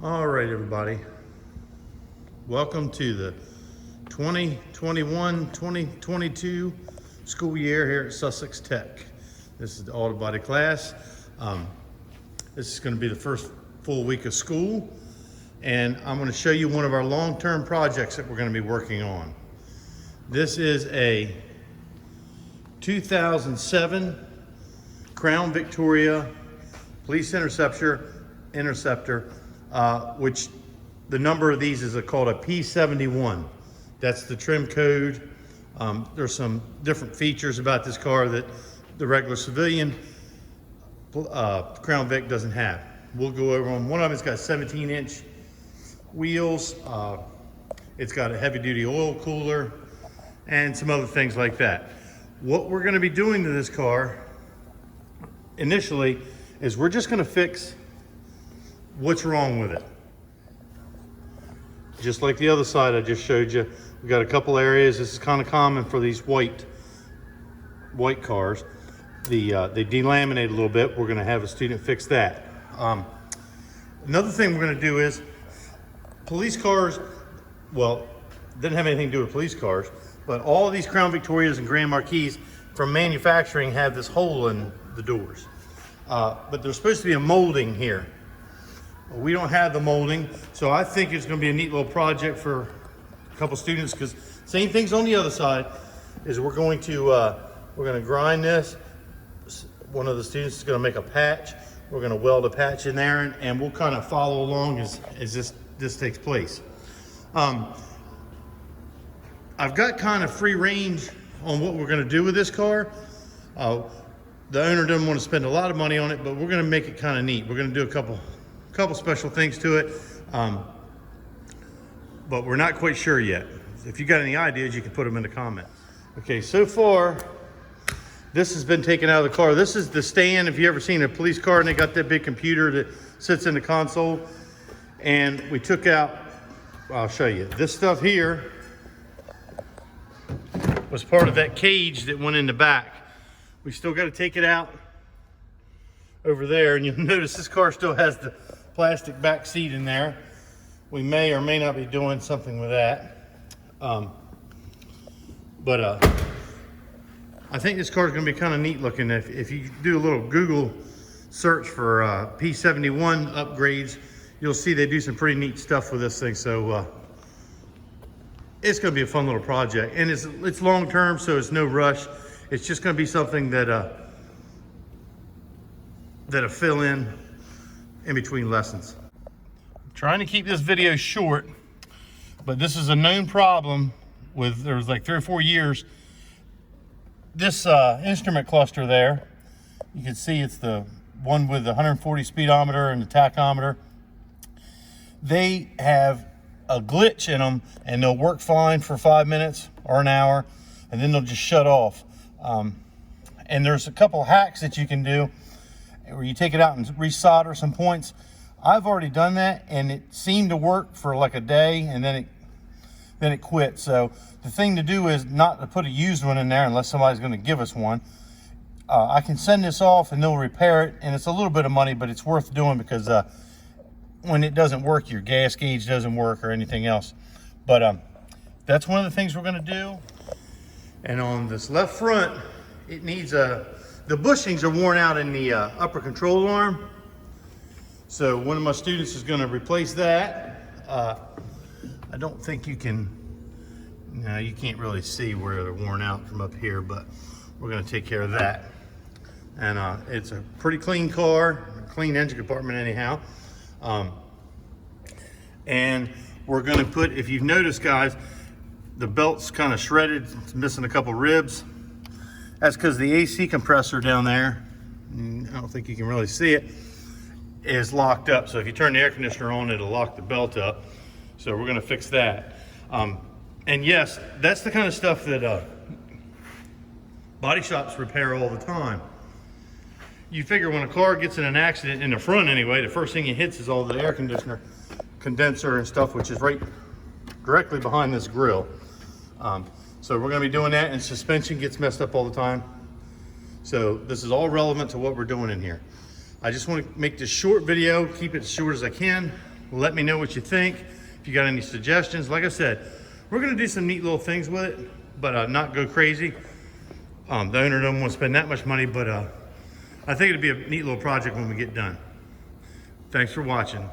All right, everybody. Welcome to the 2021-2022 school year here at Sussex Tech. This is the auto body class. This is going to be the first full week of school, and I'm going to show you one of our long-term projects that we're going to be working on. This is a 2007 Crown Victoria police interceptor, which the number of these is called a P71. That's the trim code. There's some different features about this car that the regular civilian Crown Vic doesn't have. We'll go over them. One of them has got 17-inch wheels. It's got a heavy-duty oil cooler and some other things like that. What we're going to be doing to this car initially is we're just going to fix what's wrong with it. Just like the other side I just showed you, we got a couple areas. This is kind of common for these white cars. They delaminate a little bit. We're going to have a student fix that. Another thing we're going to do is police cars, well, doesn't have anything to do with police cars, but all of these Crown Victorias and Grand Marquis from manufacturing have this hole in the doors. But there's supposed to be a molding here. We don't have the molding, so I think it's going to be a neat little project for a couple students, because same thing's on the other side. Is we're going to grind this. One of the students is going to make a patch. We're going to weld a patch in there, and we'll kind of follow along as this takes place. I've got kind of free range on what we're going to do with this car. The owner doesn't want to spend a lot of money on it, but we're going to make it kind of neat. We're going to do a couple special things to it, but we're not quite sure yet. If you got any ideas, you can put them in the comments. Okay, so far this has been taken out of the car. This is the stand. If you ever seen a police car and they got that big computer that sits in the console, and we took out, I'll show you, this stuff here was part of that cage that went in the back. We still got to take it out over there, and you'll notice this car still has the plastic back seat in there. We may or may not be doing something with that. I think this car is going to be kind of neat looking. If you do a little Google search for P71 upgrades, you'll see they do some pretty neat stuff with this thing. So it's going to be a fun little project, and it's long term, so it's no rush. It's just going to be something that'll fill in between lessons. I'm trying to keep this video short, but this is a known problem there was like 3 or 4 years. This instrument cluster there, you can see it's the one with the 140 speedometer and the tachometer. They have a glitch in them, and they'll work fine for 5 minutes or an hour, and then they'll just shut off. And there's a couple hacks that you can do where you take it out and resolder some points. I've already done that, and it seemed to work for like a day, and then it quit. So the thing to do is not to put a used one in there unless somebody's going to give us one. I can send this off and they'll repair it, and it's a little bit of money, but it's worth doing, because when it doesn't work, your gas gauge doesn't work or anything else. But that's one of the things we're going to do. And on this left front, it needs the bushings are worn out in the upper control arm. So one of my students is going to replace that. I don't think you can't really see where they're worn out from up here, but we're going to take care of that. And it's a pretty clean car, clean engine compartment anyhow. And we're going to put, if you've noticed, guys, the belt's kind of shredded. It's missing a couple ribs. That's because the AC compressor down there, I don't think you can really see it, is locked up. So if you turn the air conditioner on, it'll lock the belt up. So we're going to fix that. And yes, that's the kind of stuff that body shops repair all the time. You figure when a car gets in an accident, in the front anyway, the first thing it hits is all the air conditioner condenser and stuff, which is right directly behind this grill. So we're going to be doing that, and suspension gets messed up all the time. So this is all relevant to what we're doing in here. I just want to make this short video, keep it as short as I can. Let me know what you think. If you got any suggestions, like I said, we're gonna do some neat little things with it, but not go crazy. The owner don't want to spend that much money, but I think it'd be a neat little project when we get done. Thanks for watching.